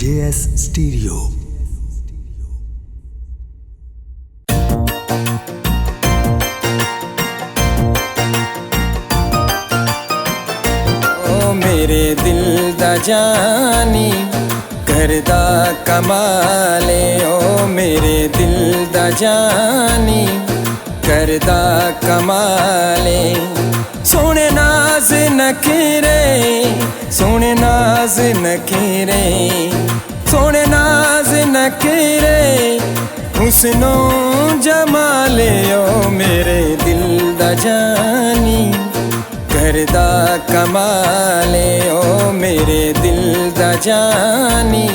JS Stereo। ओ मेरे दिल दा जानी करदा कमाले, ओ मेरे दिल दा जानी करदा कमाले। सोने नाज नखरे, सोने नाज नखरे, सोने नाज नखरे, हुस्नो जमाले। ओ मेरे दिल दा जानी करदा कमाले, ओ मेरे दिल दा जानी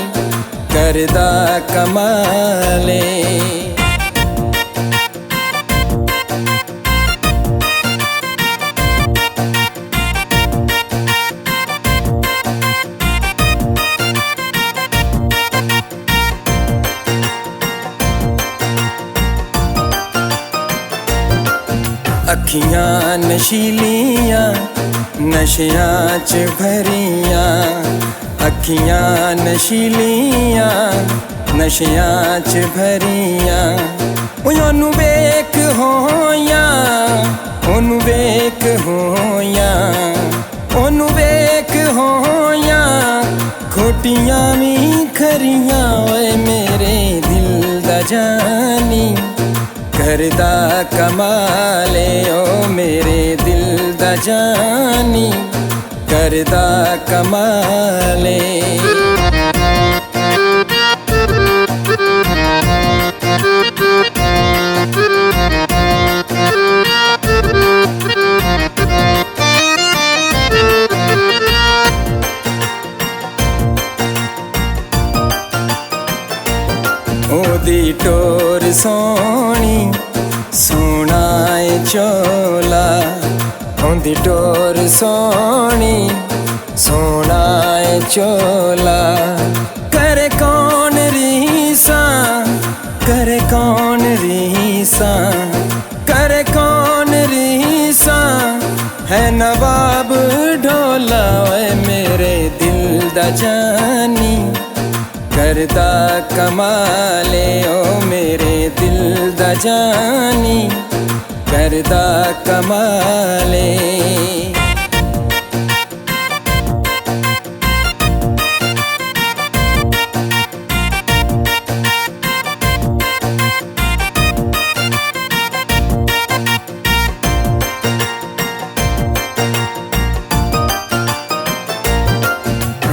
करदा कमाले। अखियां नशीलियां नशियां च भरियां, अखियां नशीलियां नशियां च भरियां। ओनू वेख होया, ओनू वेख होया, ओनू वेख होया, खोटियां भी खरियां। ओए मेरे दिल दा जानी करदा कमाले, ओ मेरे दिल दा जानी करदा कमाले। ओदी टोर सोनी सोना ए चोला, ओदी टोर सोनी सोना ए चोला। करे कौन रीसा, करे कौन रीसा, करे कौन रीसा, है नवाब ढोला। ओए मेरे दिल दा जानी करदा कमाले, ओ मेरे दिल दा जानी करदा कमाले।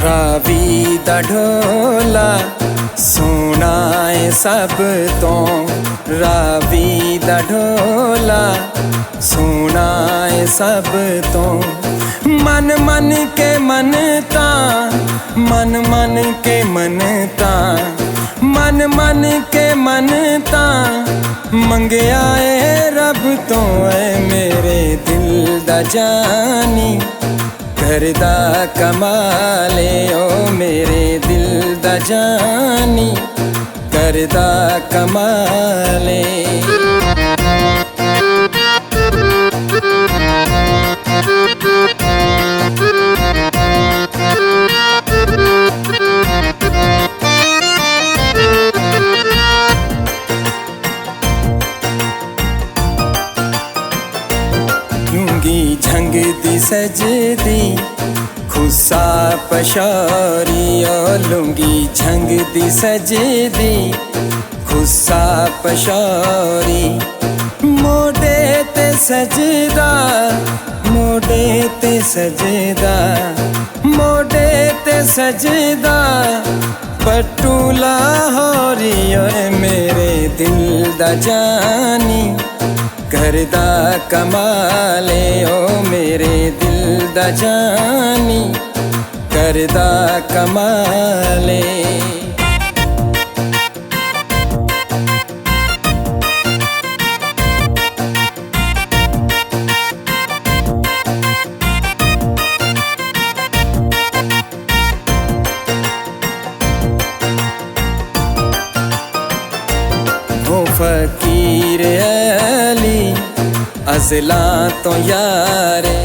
रावी दा ढोला सोना है सब तो, रावी दा ढोला सोना है सब तो। मन मन के मनता, मन मन के मनता, मन मन के मनता, मंगया है रब तो। है मेरे दिल दा जानी करदा कमाले, ओ मेरे दिल दा जानी करदा कमाले। लूंगी झंग दी सजदी खुसा पशारी, ओ लूंगी झंग दी सजदी खुसा पशारी। मोडे ते सजदा, मोडे ते सजदा, मोडे ते सजदा, पट्टू लाहौरी। ओए मेरे दिल दा जानी करदा कमाले, ओ मेरे दिल दा जानी करदा कमाले। ओ फकीर अली अज़ला तो यारे,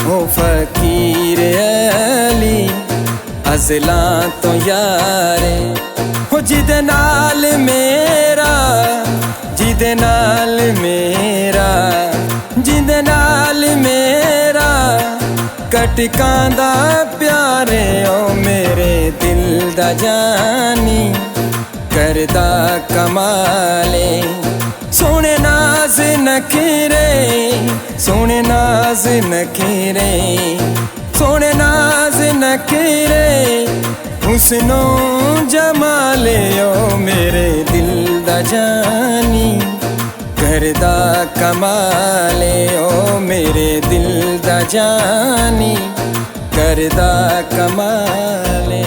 ओ फकीर अली ਅਜ਼ਲਾਂ ਤੋਂ ਯਾਰੇ ਹੋ ਜਿਹਦੇ ਨਾਲ ਮੇਰਾ, ਜਿਹਦੇ ਨਾਲ ਮੇਰਾ, ਜਿਹਦੇ ਨਾਲ ਮੇਰਾ ਕਟਕਾਂ ਦਾ ਪਿਆਰੇ ਓ ਮੇਰੇ ਦਿਲ ਦਾ ਜਾਨੀ ਕਰਦਾ ਕਮਾਲੇ ਸੋਹਣੇ ਨਾਜ਼ ਨਖਰੇ, ਸੋਹਣੇ ਨਾਜ਼ ਨਖਰੇ, ਸੋਹਣੇ ਨਾਜ਼ ਨਖਰੇ ਹੁਸਨੋ ਜਮਾਲੇ ਓ ਮੇਰੇ ਦਿਲ ਦਾ ਜਾਨੀ ਕਰਦਾ ਕਮਾਲੇ ਓ ਮੇਰੇ ਦਿਲ ਦਾ ਜਾਨੀ ਕਰਦਾ ਕਮਾਲੇ।